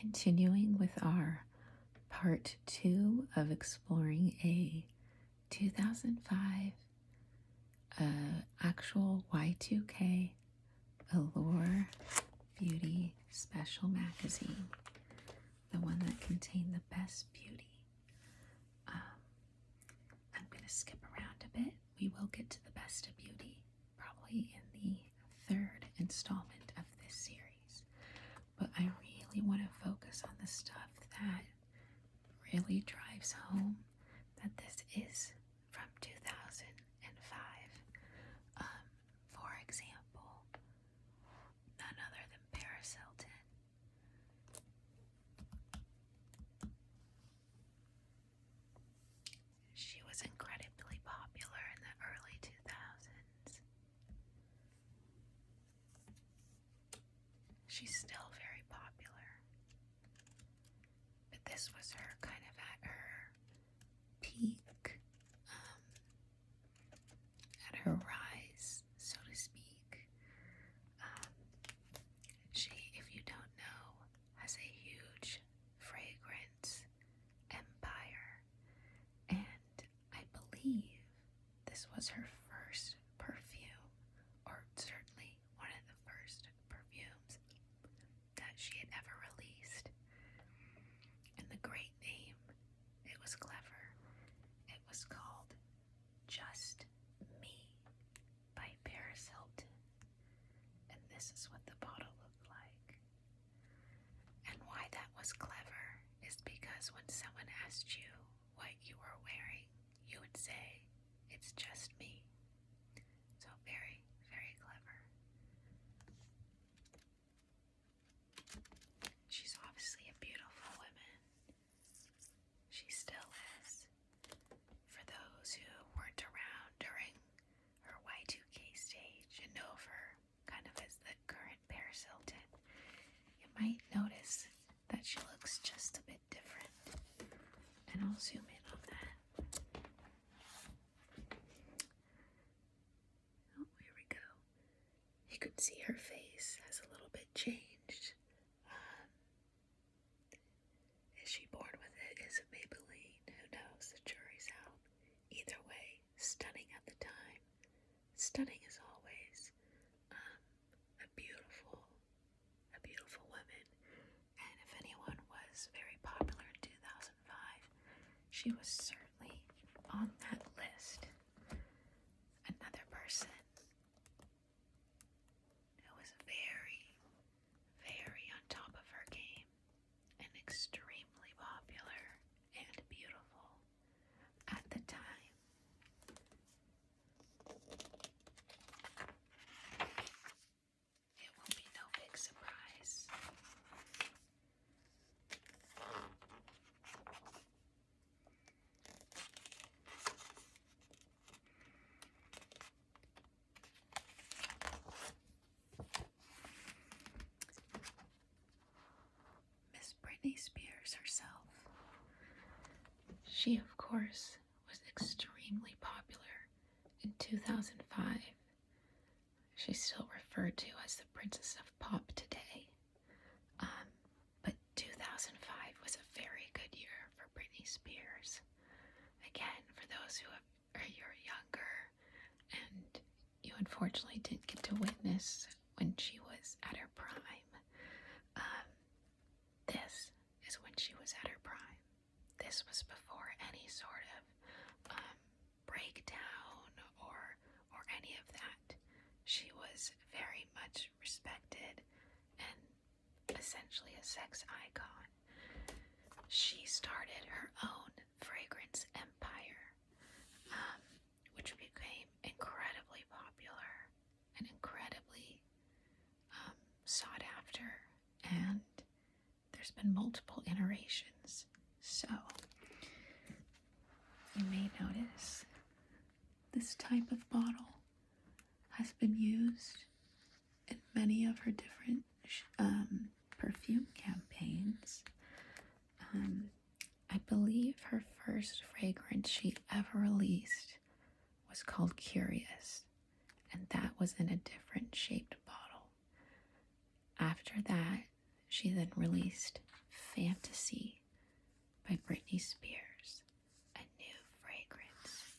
Continuing with our part 2 of exploring a 2005 actual Y2K Allure Beauty Special Magazine, the one that contained the best beauty. I'm going to skip around a bit. We will get to the best of beauty probably in the third installment of this series, but I really want to focus on the stuff that really drives home that this is from 2005. For example, none other than Paris Hilton. She was incredibly popular in the early 2000s. She's still very popular, but this was her kind of at her peak, at her rise, so to speak. She, if you don't know, has a huge fragrance empire, and I believe this was her first perfume, or certainly one of the first perfumes that she had ever released. And the great name, it was clever. It was called Just Me by Paris Hilton. And this is what the bottle looked like. And why that was clever is because when someone asked you what you were wearing, you would say, "It's just me." So very, very clever. She's obviously a beautiful woman. She still is. For those who weren't around during her Y2K stage and know of her kind of as the current Paris Hilton, you might notice that she looks just a bit different. And I'll zoom in on that. Oh, here we go. You could see her face has a little bit changed. Is she born with it? Is it Maybelline? Who knows? The jury's out. Either way, stunning at the time. Stunning as always. A beautiful woman. And if anyone was very popular in 2005, she was certainly on that list. Another person who was very, very on top of her game and extremely popular and beautiful at the time. It will be no big surprise. Miss Britney Spears herself. She, of course, was extremely popular in 2005. She's still referred to as the Princess of Pop today. But 2005 was a very good year for Britney Spears. Again, for those who are younger and you unfortunately didn't get to witness when she was at her prime, this is when she was at her prime. This was before any sort of breakdown or any of that. She was very much respected and essentially a sex icon. She started her own fragrance empire, which became incredibly popular and incredibly sought after, and there's been multiple iterations. So you may notice this type of bottle has been used in many of her different perfume campaigns. I believe her first fragrance she ever released was called Curious, and that was in a different shaped bottle. After that, she then released Fantasy by Britney Spears, a new fragrance.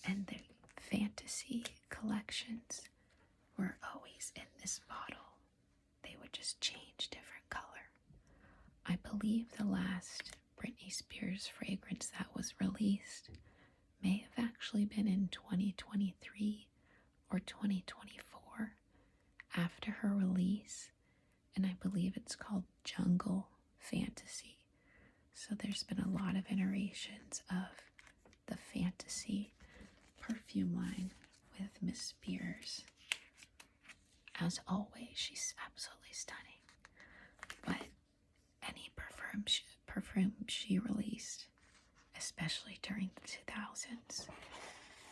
And the Fantasy collections were always in this bottle. They would just change different color. I believe the last Britney Spears fragrance that was released may have actually been in 2023 or 2024 after her release, and I believe it's called Jungle Fantasy. So there's been a lot of iterations of the Fantasy perfume line with Miss Spears. As always, she's absolutely stunning. But any perfume she released, especially during the 2000s,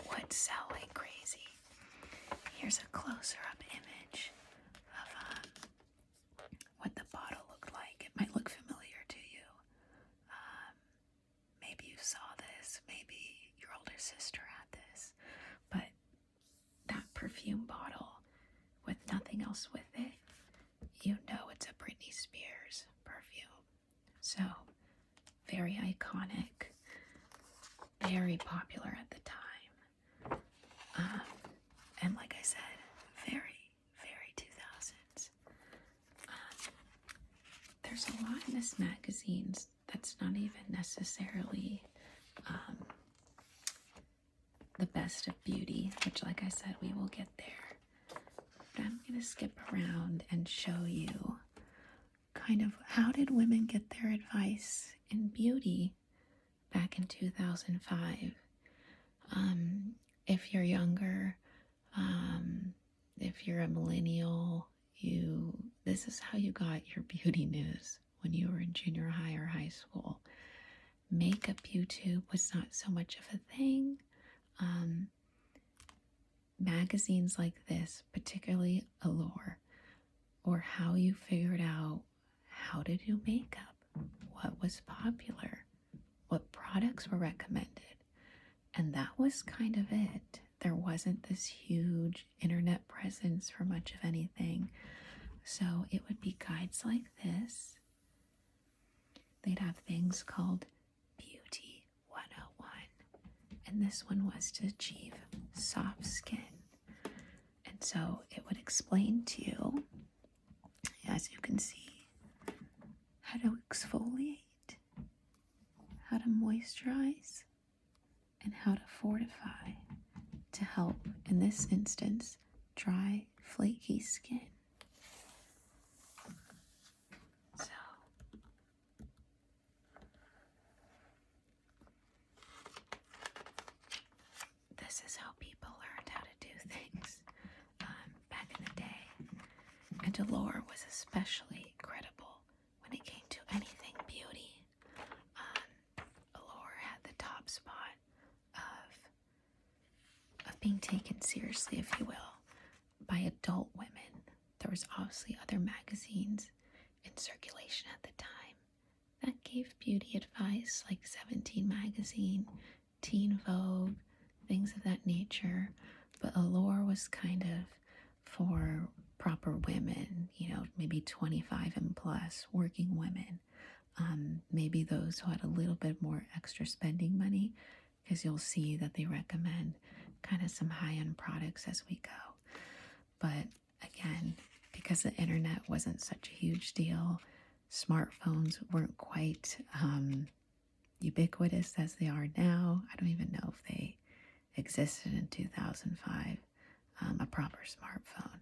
would sell like crazy. Here's a closer-up image of what the bottle looked like. It might look familiar to you. Maybe you saw this. Maybe your older sister had this. But that perfume bottle with nothing else with it, you know it's a Britney Spears perfume. So, very iconic, very popular at the time. And like I said, very, very 2000s. There's a lot in this magazine that's not even necessarily the best of beauty, which, like I said, we will get there. But I'm going to skip around and show you kind of how did women get their advice in beauty back in 2005. If you're younger, if you're a millennial, this is how you got your beauty news when you were in junior high or high school. Makeup YouTube was not so much of a thing. Magazines like this, particularly Allure, or how you figured out how to do makeup, what was popular, what products were recommended, and that was kind of it. There wasn't this huge internet presence for much of anything, so it would be guides like this. They'd have things called Beauty 101, and this one was to achieve soft skin. And so it would explain to you, as you can see, how to exfoliate, how to moisturize, and how to fortify to help, in this instance, dry, flaky skin. So, this is how people learned how to do things back in the day. And Allure was especially credible when it came to anything beauty. Allure had the top spot of being taken seriously, if you will, by adult women. There was obviously other magazines in circulation at the time that gave beauty advice, like 17 Magazine, Teen Vogue, things of that nature. But Allure was kind of for proper women, maybe 25 and plus, working women. Maybe those who had a little bit more extra spending money, because you'll see that they recommend kind of some high-end products as we go. But again, because the internet wasn't such a huge deal, smartphones weren't quite ubiquitous as they are now. I don't even know if they existed in 2005, a proper smartphone.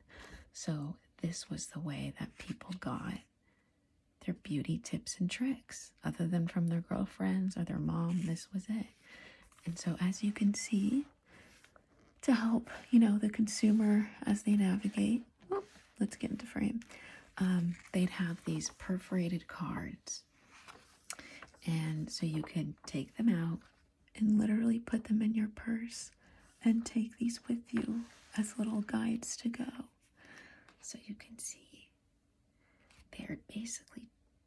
So this was the way that people got their beauty tips and tricks. Other than from their girlfriends or their mom, this was it. And so as you can see, to help, the consumer as they navigate, let's get into frame. They'd have these perforated cards. And so you could take them out and literally put them in your purse and take these with you as little guides to go. So you can see they're basically